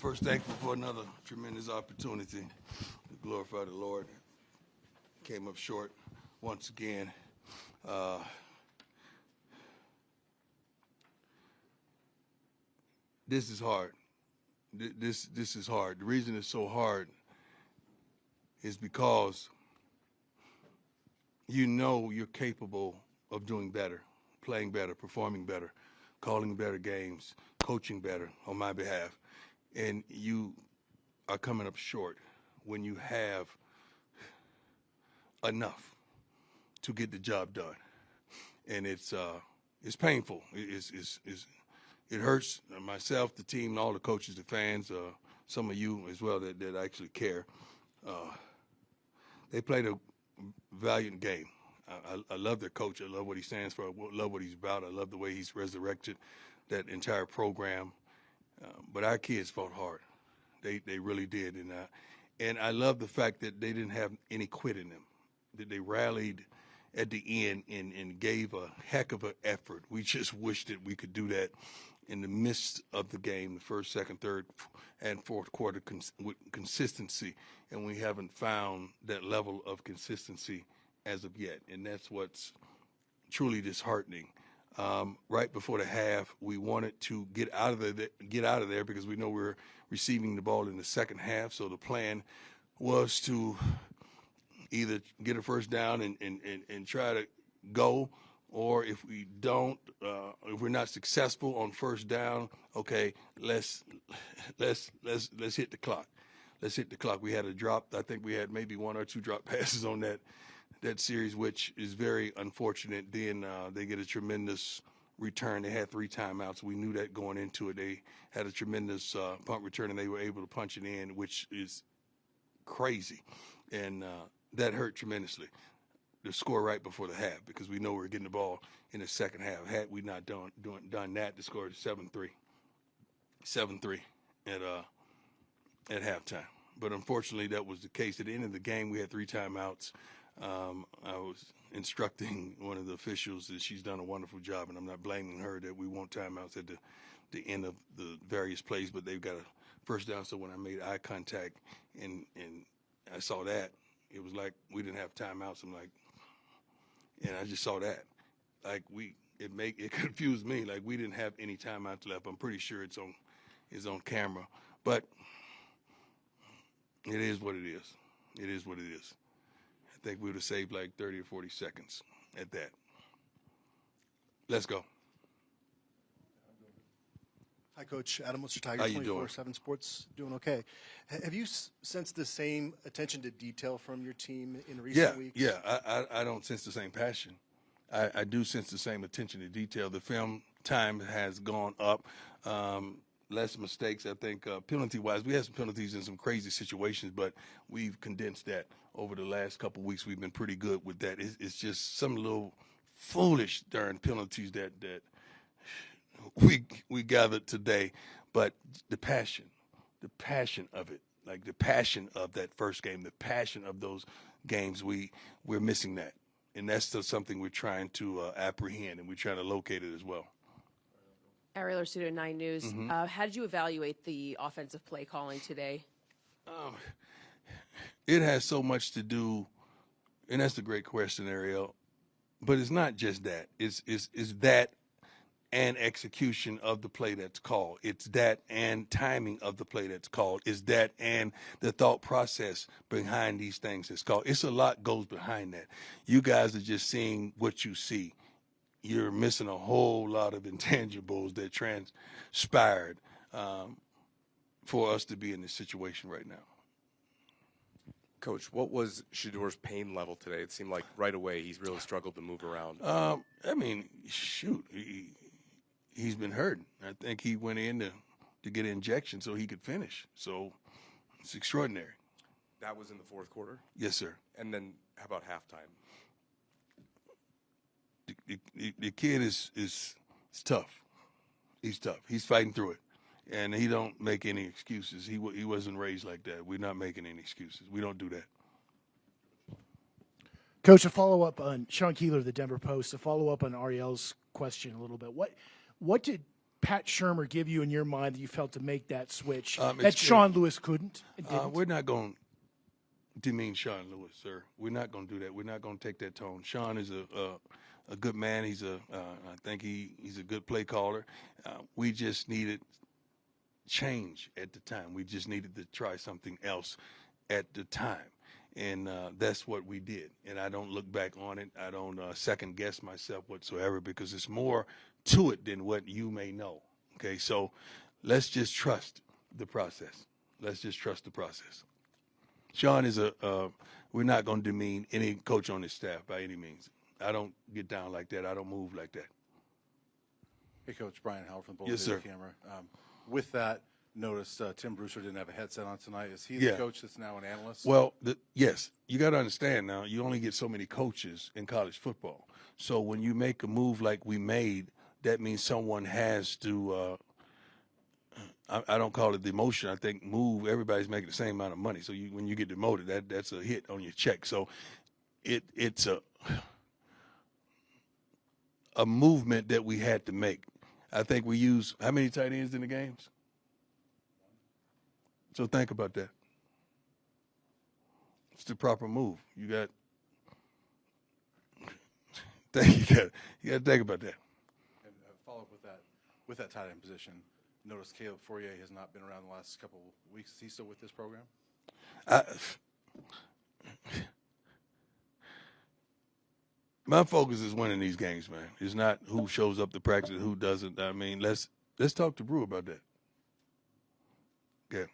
First, thankful for another tremendous opportunity to glorify the Lord. Came up short once again. This is hard. This is hard. The reason it's so hard is because you know you're capable of doing better, playing better, performing better, calling better games, coaching better on my behalf. And you are coming up short when you have enough to get the job done. And it's painful. It hurts myself, the team, all the coaches, the fans, some of you as well that actually care. They played a valiant game. I love their coach. I love what he stands for. I love what he's about. I love the way he's resurrected that entire program. But our kids fought hard. They really did. And I love the fact that they didn't have any quit in them, that they rallied at the end and gave a heck of an effort. We just wish that we could do that in the midst of the game, the first, second, third, and fourth quarter with consistency. And we haven't found that level of consistency as of yet. And that's what's truly disheartening. Right before the half, we wanted to get out of there because we know we're receiving the ball in the second half. So the plan was to either get a first down and try to go, or if we don't, if we're not successful on first down, okay, let's hit the clock. Let's hit the clock. We had a drop. I think we had maybe one or two drop passes on that series, which is very unfortunate. Then they get a tremendous return. They had 3 timeouts. We knew that going into it. They had a tremendous punt return, and they were able to punch it in, which is crazy. And that hurt tremendously, the score right before the half, because we know we were getting the ball in the second half. Had we not done that, the score is 7-3 at halftime. But unfortunately, that was the case. At the end of the game, we had 3 timeouts. I was instructing one of the officials that she's done a wonderful job, and I'm not blaming her that we want timeouts at the end of the various plays, but they've got a first down. So when I made eye contact and I saw that, it was like we didn't have timeouts. I'm like, and I just saw that. Like it confused me. Like we didn't have any timeouts left. I'm pretty sure it's on camera, but it is what it is. It is what it is. I think we would have saved like 30 or 40 seconds at that. Let's go. Hi, Coach. Adam, what's your Tiger? How you doing? 24/7 Sports, doing okay. Have you sensed the same attention to detail from your team in recent weeks? Yeah. I don't sense the same passion. I do sense the same attention to detail. The film time has gone up. Less mistakes, I think, penalty-wise. We had some penalties in some crazy situations, but we've condensed that over the last couple of weeks. We've been pretty good with that. It's just some little foolish darn penalties that we gathered today, but the passion of it, like the passion of that first game, the passion of those games, we're missing that, and that's still something we're trying to apprehend, and we're trying to locate it as well. Ariel Arsudo, 9 News. Mm-hmm. How did you evaluate the offensive play calling today? It has so much to do, and that's a great question, Ariel. But it's not just that. It's that and execution of the play that's called. It's that and timing of the play that's called. It's that and the thought process behind these things that's called. It's a lot goes behind that. You guys are just seeing what you see. You're missing a whole lot of intangibles that transpired for us to be in this situation right now. Coach, what was Sheduer's pain level today? It seemed like right away he's really struggled to move around. I mean, shoot, he's been hurting. I think he went in to get an injection so he could finish. So it's extraordinary. That was in the fourth quarter? Yes, sir. And then how about halftime? The kid is tough. He's tough. He's fighting through it, and he don't make any excuses. He wasn't raised like that. We're not making any excuses. We don't do that. Coach, a follow up on Sean Keeler, the Denver Post. A follow up on Ariel's question a little bit. What did Pat Shurmur give you in your mind that you felt to make that switch that it's Sean Lewis couldn't? We're not going to demean Sean Lewis, sir. We're not going to do that. We're not going to take that tone. Sean is a good man. He's I think he's a good play caller. We just needed change at the time. We just needed to try something else at the time. And that's what we did. And I don't look back on it. I don't second guess myself whatsoever, because it's more to it than what you may know. Okay, so let's just trust the process. Let's just trust the process. Sean is we're not going to demean any coach on his staff by any means. I don't get down like that. I don't move like that. Hey, Coach, Brian Howard from the Yes, sir. Camera. With that, notice Tim Brewster didn't have a headset on tonight. Is he the coach that's now an analyst? Well, yes. You got to understand now, you only get so many coaches in college football. So when you make a move like we made, that means someone has to I don't call it demotion. I think move, everybody's making the same amount of money. So when you get demoted, that's a hit on your check. So it's a movement that we had to make. I think we use how many tight ends in the games? So think about that. It's the proper move. You got to think about that. And follow up with that tight end position. Notice Caleb Fourier has not been around the last couple of weeks. Is he still with this program? My focus is winning these games, man. It's not who shows up to practice, who doesn't. I mean, let's talk to Brew about that. Okay.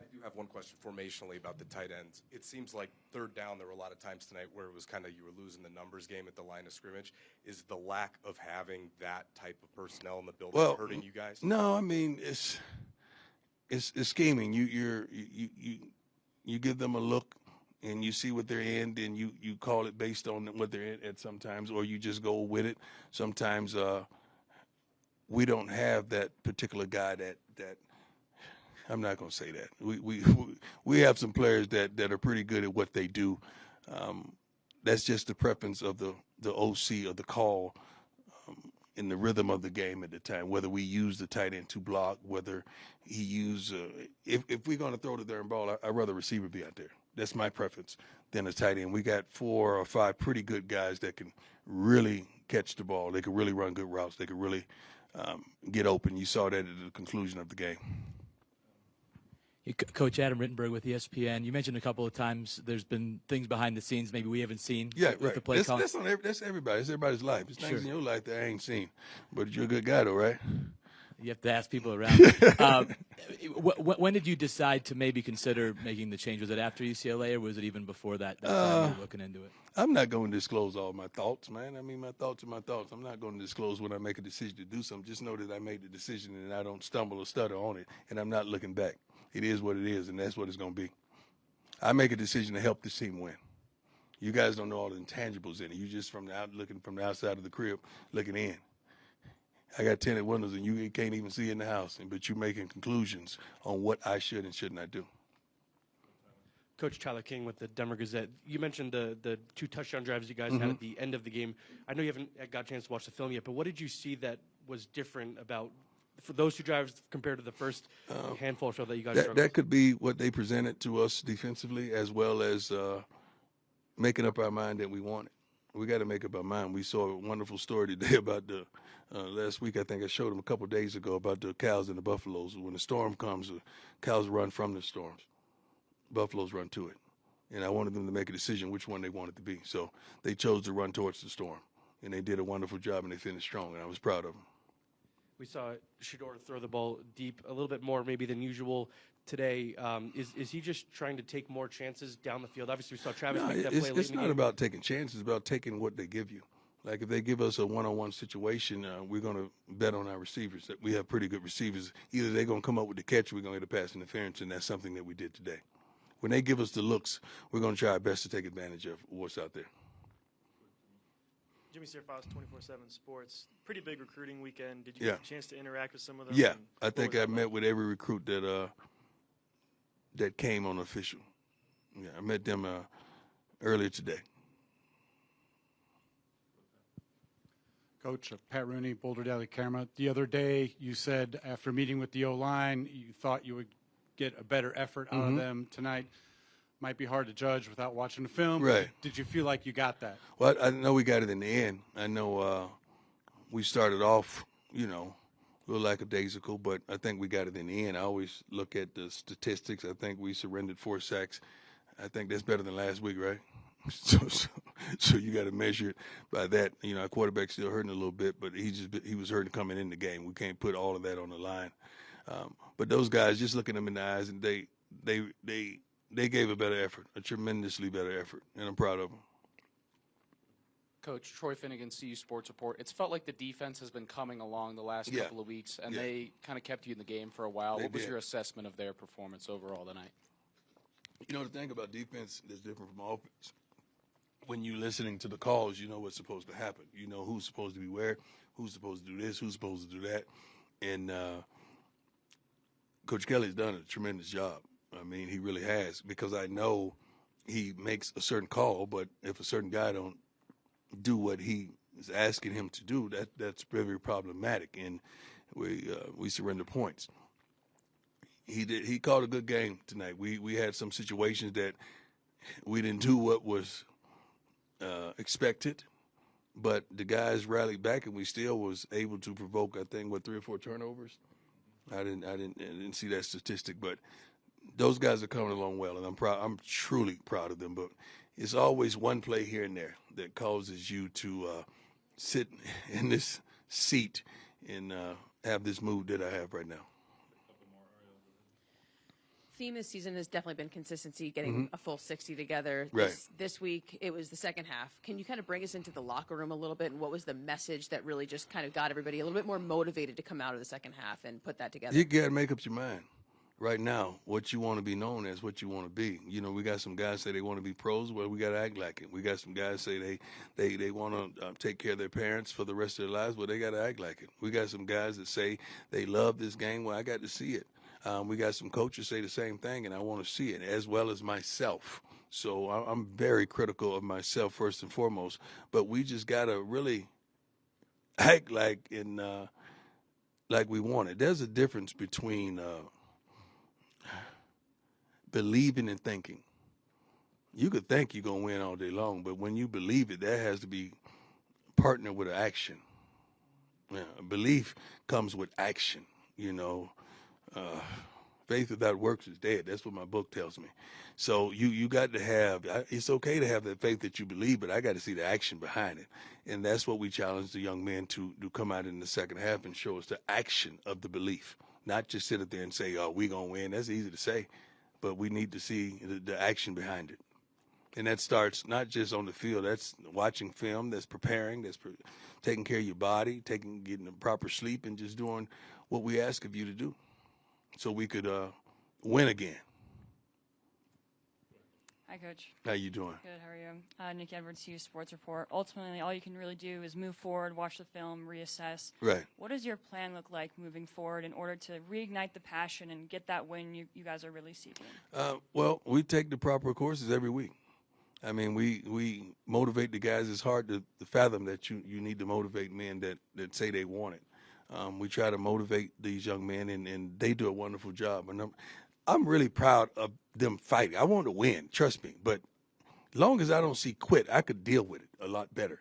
I do have one question formationally about the tight ends. It seems like third down, there were a lot of times tonight where it was kind of you were losing the numbers game at the line of scrimmage. Is the lack of having that type of personnel in the building hurting you guys? No, I mean it's scheming. You give them a look and you see what they're in, and you call it based on what they're in at sometimes, or you just go with it. Sometimes we don't have that particular guy that I'm not going to say that. We have some players that are pretty good at what they do. That's just the preference of the OC or the call in the rhythm of the game at the time, whether we use the tight end to block, whether he use if we're going to throw the darn ball, I'd rather a receiver be out there. That's my preference than a tight end. We got 4 or 5 pretty good guys that can really catch the ball. They can really run good routes. They can really get open. You saw that at the conclusion of the game. Coach Adam Rittenberg with ESPN. You mentioned a couple of times there's been things behind the scenes maybe we haven't seen with the play calling. That's everybody. It's everybody's life. It's things in your life that I ain't seen. But you're a good guy, though, right? You have to ask people around. When did you decide to maybe consider making the change? Was it after UCLA, or was it even before that time you were looking into it? I'm not going to disclose all my thoughts, man. I mean, my thoughts are my thoughts. I'm not going to disclose when I make a decision to do something. Just know that I made the decision and I don't stumble or stutter on it, and I'm not looking back. It is what it is, and that's what it's going to be. I make a decision to help this team win. You guys don't know all the intangibles in it. You just looking from the outside of the crib, looking in. I got tinted windows, and you can't even see in the house, but you're making conclusions on what I should and should not do. Coach Tyler King with the Denver Gazette. You mentioned the 2 touchdown drives you guys had at the end of the game. I know you haven't got a chance to watch the film yet, but what did you see that was different about for those 2 drives compared to the first handful or so that you guys struggled? That could be what they presented to us defensively, as well as making up our mind that we want it. We got to make up our mind. We saw a wonderful story today about the last week. I think I showed them a couple of days ago about the cows and the buffaloes. When the storm comes, the cows run from the storms. Buffaloes run to it. And I wanted them to make a decision which one they wanted to be. So they chose to run towards the storm. And they did a wonderful job, and they finished strong, and I was proud of them. We saw Sheduer throw the ball deep a little bit more maybe than usual today. Is he just trying to take more chances down the field? Obviously, we saw Travis make that play late in the game. It's not about taking chances. It's about taking what they give you. Like if they give us a one-on-one situation, we're going to bet on our receivers. That we have pretty good receivers. Either they're going to come up with the catch, or we're going to get a pass interference, and that's something that we did today. When they give us the looks, we're going to try our best to take advantage of what's out there. Jimmy Sierfox, 24/7 Sports. Pretty big recruiting weekend. Did you get a chance to interact with some of them? Yeah, I think I met with every recruit that came on official. Yeah, I met them earlier today. Coach, Pat Rooney, Boulder Daily Camera. The other day, you said after meeting with the O-line, you thought you would get a better effort out of them tonight. Might be hard to judge without watching the film. Right. Did you feel like you got that? Well, I know we got it in the end. I know we started off, a little lackadaisical, but I think we got it in the end. I always look at the statistics. I think we surrendered 4 sacks. I think that's better than last week, right? So you got to measure it by that. Our quarterback's still hurting a little bit, but he was hurting coming in the game. We can't put all of that on the line. But those guys, just looking them in the eyes, and they gave a better effort, a tremendously better effort, and I'm proud of them. Coach, Troy Finnegan, CU Sports Report. It's felt like the defense has been coming along the last couple of weeks, and they kind of kept you in the game for a while. What was your assessment of their performance overall tonight? The thing about defense that's different from offense, when you're listening to the calls, you know what's supposed to happen. You know who's supposed to be where, who's supposed to do this, who's supposed to do that. And Coach Kelly's done a tremendous job. I mean, he really has, because I know he makes a certain call, but if a certain guy don't do what he is asking him to do, that's very problematic, and we surrender points. He called a good game tonight. We had some situations that we didn't do what was expected, but the guys rallied back, and we still was able to provoke, I think, 3 or 4 turnovers. I didn't see that statistic, but those guys are coming along well, and I'm proud. I'm truly proud of them. But it's always one play here and there that causes you to sit in this seat and have this mood that I have right now. Theme this season has definitely been consistency, getting a full 60 together. Right. This week, it was the second half. Can you kind of bring us into the locker room a little bit, and what was the message that really just kind of got everybody a little bit more motivated to come out of the second half and put that together? You got to make up your mind. Right now, what you want to be known as, what you want to be. We got some guys say they want to be pros. Well, we got to act like it. We got some guys say they want to take care of their parents for the rest of their lives. Well, they got to act like it. We got some guys that say they love this game. Well, I got to see it. We got some coaches say the same thing, and I want to see it, as well as myself. So I'm very critical of myself first and foremost. But we just got to really act like we want it. There's a difference between believing and thinking. You could think you're going to win all day long, but when you believe it, that has to be partnered with action. Belief comes with action, faith without works is dead. That's what my book tells me. So you got to have, it's okay to have that faith that you believe, but I got to see the action behind it. And that's what we challenge the young men to come out in the second half and show us the action of the belief, not just sit up there and say, oh, we going to win. That's easy to say, but we need to see the action behind it. And that starts not just on the field. That's watching film, that's preparing, that's taking care of your body, getting the proper sleep, and just doing what we ask of you to do, so we could win again. Hi, Coach. How you doing? Good, how are you? Nick Edwards, CU Sports Report. Ultimately, all you can really do is move forward, watch the film, reassess. Right. What does your plan look like moving forward in order to reignite the passion and get that win you guys are really seeking? Well, we take the proper courses every week. I mean, we motivate the guys. It's hard to fathom that you need to motivate men that say they want it. We try to motivate these young men, and they do a wonderful job. And I'm really proud of them fighting. I want to win, trust me. But long as I don't see quit, I could deal with it a lot better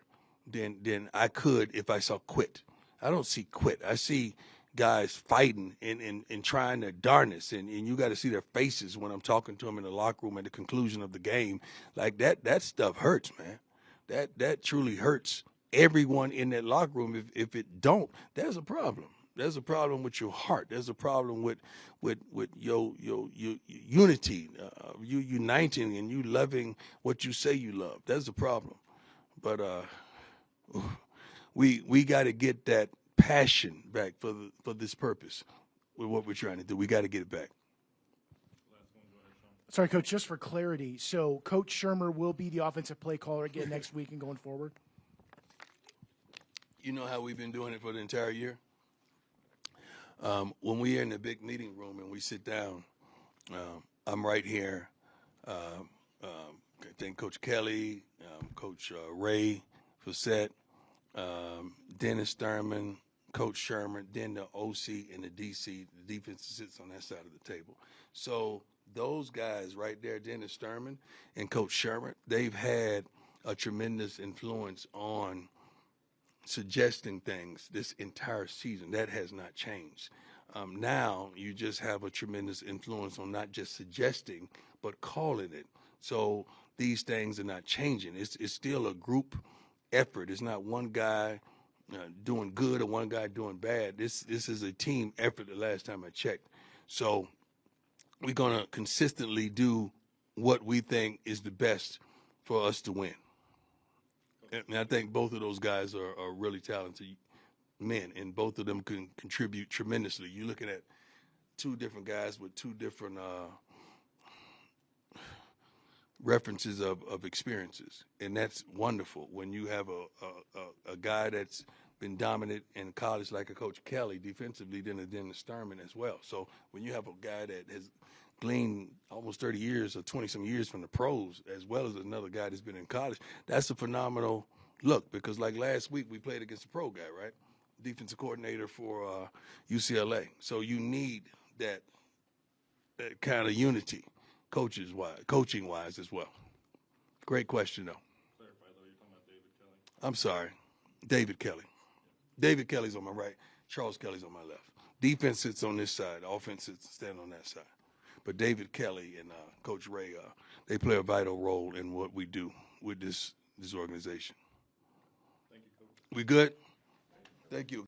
than I could if I saw quit. I don't see quit. I see guys fighting and trying their darnest, and you got to see their faces when I'm talking to them in the locker room at the conclusion of the game. Like that stuff hurts, man. That truly hurts everyone in that locker room. If it don't, there's a problem. There's a problem with your heart. There's a problem with your unity, you uniting and you loving what you say you love. That's a problem. But we got to get that passion back for this purpose with what we're trying to do. We got to get it back. Sorry, Coach, just for clarity. So Coach Shermer will be the offensive play caller again next week and going forward? You know how we've been doing it for the entire year? When we're in the big meeting room and we sit down, I'm right here. I think Coach Kelly, Coach Ray Facette, Dennis Thurman, Coach Sherman, then the OC and the DC. The defense sits on that side of the table. So those guys right there, Dennis Thurman and Coach Sherman, they've had a tremendous influence on suggesting things this entire season. That has not changed. Now you just have a tremendous influence on not just suggesting, but calling it. So these things are not changing. It's still a group effort. It's not one guy doing good or one guy doing bad. This is a team effort the last time I checked. So we're going to consistently do what we think is the best for us to win. And I think both of those guys are really talented men, and both of them can contribute tremendously. You're looking at two different guys with two different references of experiences, and that's wonderful when you have a guy that's been dominant in college like a Coach Kelly defensively, then a Dennis Thurman as well. So when you have a guy that has gleaned almost 30 years or 20-some years from the pros, as well as another guy that's been in college, that's a phenomenal look, because like last week we played against a pro guy, right? Defensive coordinator for UCLA. So you need that kind of unity, coaching-wise as well. Great question, though. Clarify, though, you're talking about David Kelly? I'm sorry, David Kelly. David Kelly's on my right. Charles Kelly's on my left. Defense sits on this side. Offense sits standing on that side. But David Kelly and Coach Ray, they play a vital role in what we do with this organization. Thank you, Coach. We good? Thank you.